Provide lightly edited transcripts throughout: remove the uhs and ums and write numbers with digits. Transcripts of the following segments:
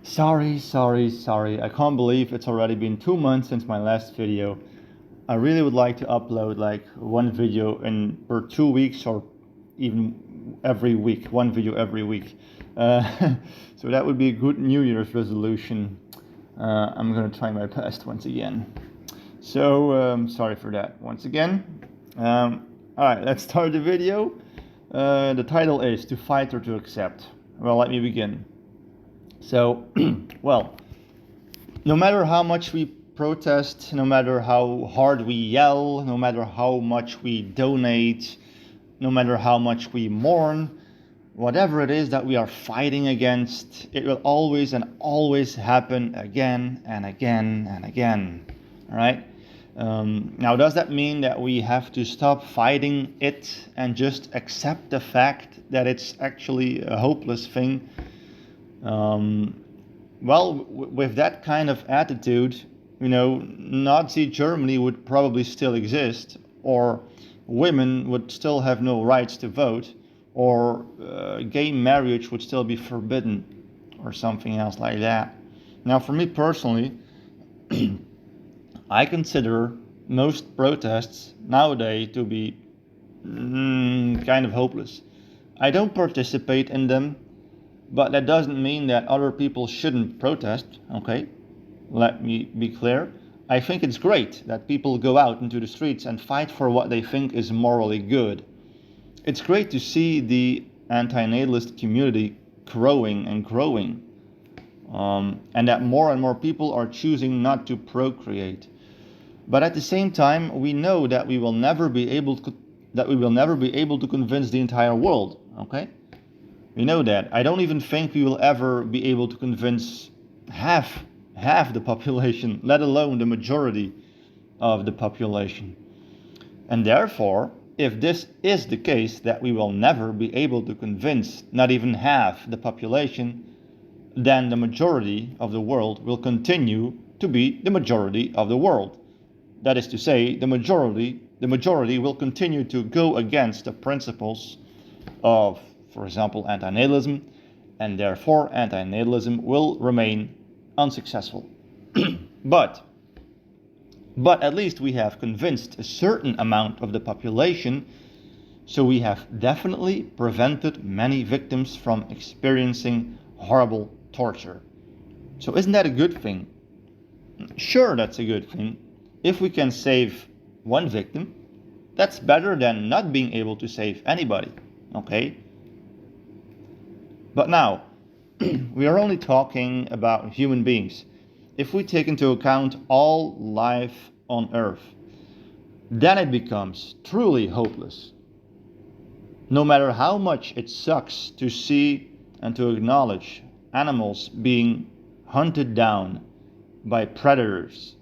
Sorry. I can't believe it's already been 2 months since my last video. I really would like to upload like one video in per 2 weeks or even every week, one video every week. So that would be a good New Year's resolution. I'm gonna try my best once again. So sorry for that once again. All right, let's start the video. The title is To Fight or to Accept. Well, let me begin. So, well, no matter how much we protest, no matter how hard we yell, no matter how much we donate, no matter how much we mourn, whatever it is that we are fighting against, it will always and always happen again and again and again. All right? Now, does that mean that we have to stop fighting it and just accept the fact that it's actually a hopeless thing? With that kind of attitude, Nazi Germany would probably still exist, or women would still have no rights to vote, or gay marriage would still be forbidden, or something else like that. Now, for me personally, I consider most protests nowadays to be kind of hopeless. I don't participate in them, but that doesn't mean that other people shouldn't protest, okay? Let me be clear. I think it's great that people go out into the streets and fight for what they think is morally good. It's great to see the anti-natalist community growing and growing, and that more and more people are choosing not to procreate. But at the same time, we know that we will never be able to convince the entire world, okay? We know that. I don't even think we will ever be able to convince half the population, let alone the majority of the population. And therefore, if this is the case, that we will never be able to convince not even half the population, then the majority of the world will continue to be the majority of the world. That is to say, the majority will continue to go against the principles of, for example, antinatalism, and therefore antinatalism will remain unsuccessful. But at least we have convinced a certain amount of the population, so we have definitely prevented many victims from experiencing horrible torture. So isn't that a good thing? Sure, that's a good thing. If we can save one victim, that's better than not being able to save anybody, okay? But now, we are only talking about human beings. If we take into account all life on Earth, then it becomes truly hopeless. No matter how much it sucks to see and to acknowledge animals being hunted down by predators,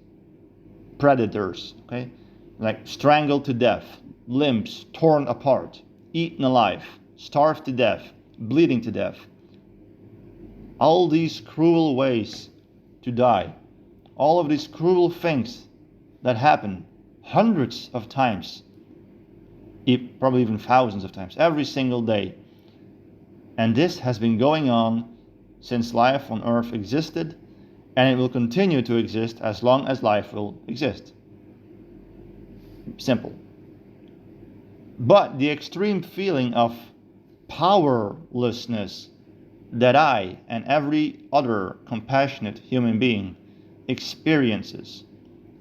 okay? Like strangled to death, limbs torn apart, eaten alive, starved to death, bleeding to death. All these cruel ways to die, all of these cruel things that happen hundreds of times, probably even thousands of times, every single day. And this has been going on since life on Earth existed, and it will continue to exist as long as life will exist. Simple. But the extreme feeling of powerlessness that I and every other compassionate human being experiences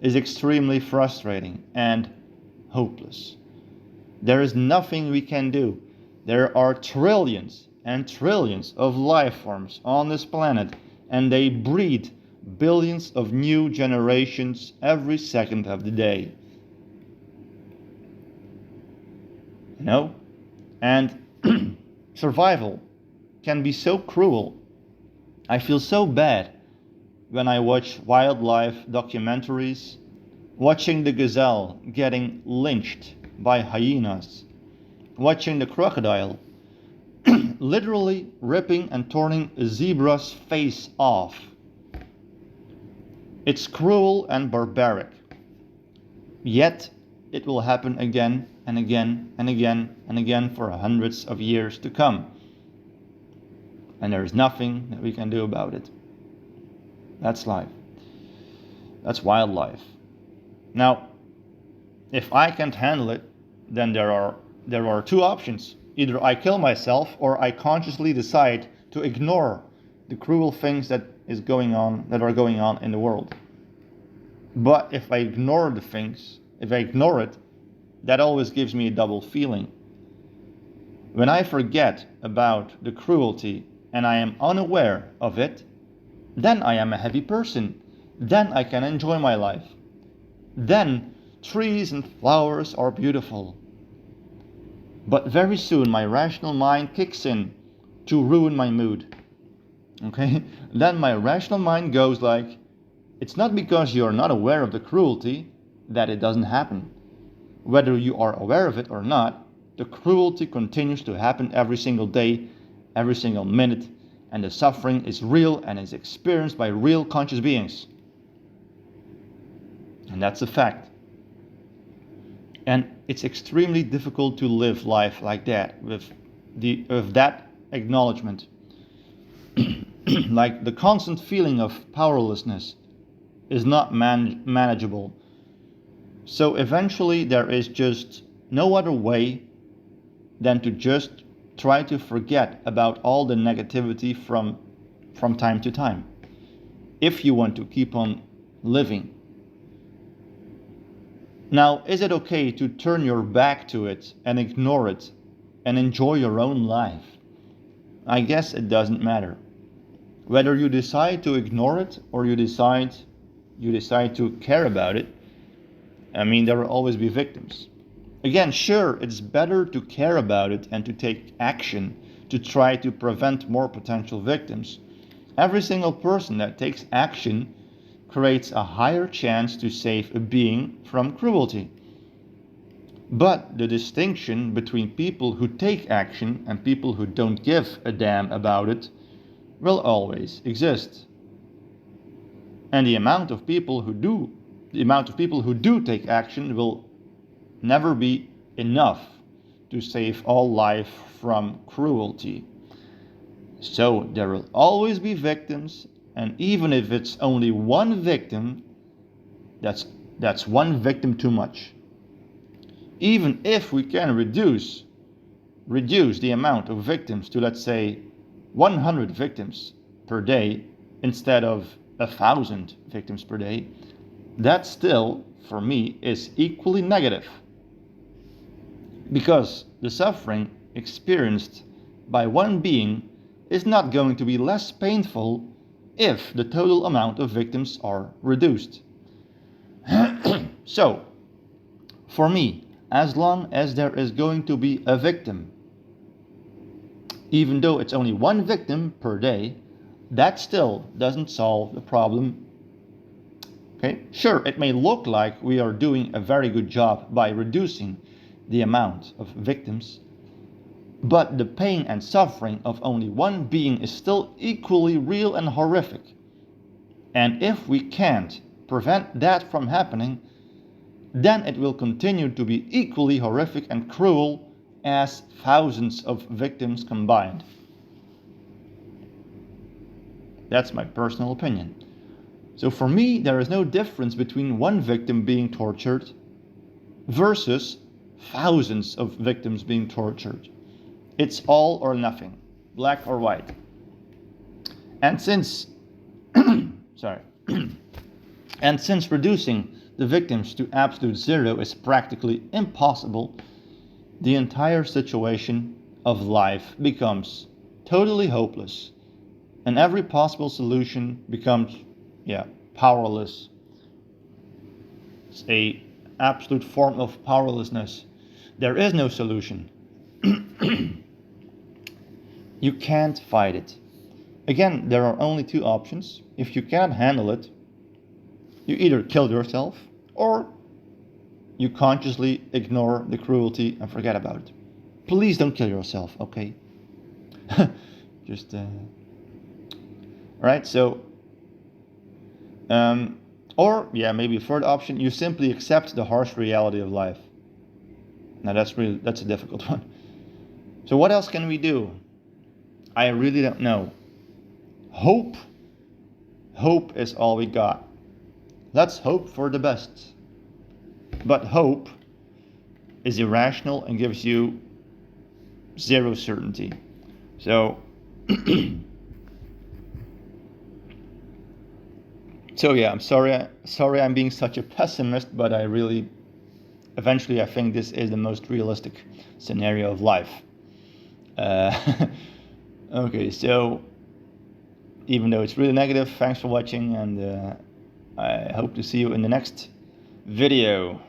is extremely frustrating and hopeless. There is nothing we can do. There are trillions and trillions of life forms on this planet, and they breed billions of new generations every second of the day. And survival can be so cruel. I feel so bad when I watch wildlife documentaries, watching the gazelle getting lynched by hyenas, watching the crocodile literally ripping and turning a zebra's face off. It's cruel and barbaric. Yet it will happen again and again and again and again for hundreds of years to come. And there is nothing that we can do about it. That's life. That's wildlife. Now, if I can't handle it, then there are two options. Either I kill myself or I consciously decide to ignore the cruel things that are going on in the world. But if I ignore the things, if I ignore it, that always gives me a double feeling. When I forget about the cruelty and I am unaware of it, then I am a happy person. Then I can enjoy my life. Then trees and flowers are beautiful. But very soon my rational mind kicks in to ruin my mood. Okay? Then my rational mind goes like, it's not because you are not aware of the cruelty that it doesn't happen. Whether you are aware of it or not, the cruelty continues to happen every single day, every single minute, and the suffering is real and is experienced by real conscious beings. And that's a fact. And it's extremely difficult to live life like that, with that acknowledgement. Like the constant feeling of powerlessness is not manageable. So eventually there is just no other way than to just try to forget about all the negativity from time to time, if you want to keep on living. Now, is it okay to turn your back to it and ignore it and enjoy your own life? I guess it doesn't matter. Whether you decide to ignore it or you decide to care about it, I mean, there will always be victims. Again, sure, it's better to care about it and to take action to try to prevent more potential victims. Every single person that takes action creates a higher chance to save a being from cruelty. But the distinction between people who take action and people who don't give a damn about it will always exist. And the amount of people who do take action will never be enough to save all life from cruelty. So there will always be victims, and even if it's only one victim, that's one victim too much. Even if we can reduce the amount of victims to, let's say, 100 victims per day instead of 1,000 victims per day, that still, for me, is equally negative. Because the suffering experienced by one being is not going to be less painful if the total amount of victims are reduced. So, for me, as long as there is going to be a victim, even though it's only one victim per day, that still doesn't solve the problem. Okay? Sure, it may look like we are doing a very good job by reducing the amount of victims, but the pain and suffering of only one being is still equally real and horrific. And if we can't prevent that from happening, then it will continue to be equally horrific and cruel as thousands of victims combined. That's my personal opinion. So for me, there is no difference between one victim being tortured versus thousands of victims being tortured. It's all or nothing, black or white. And since and since reducing the victims to absolute zero is practically impossible, the entire situation of life becomes totally hopeless, and every possible solution becomes powerless. It's a absolute form of powerlessness. There is no solution. You can't fight it. Again, there are only two options. If you cannot handle it, you either kill yourself or you consciously ignore the cruelty and forget about it. Please don't kill yourself, okay? Just right, so maybe a third option, you simply accept the harsh reality of life. Now that's a difficult one. So what else can we do? I really don't know. Hope Hope is all we got. Let's hope for the best. But hope is irrational and gives you zero certainty. So, yeah, I'm sorry I'm being such a pessimist, but eventually I think this is the most realistic scenario of life. Okay, so even though it's really negative, thanks for watching, and I hope to see you in the next video.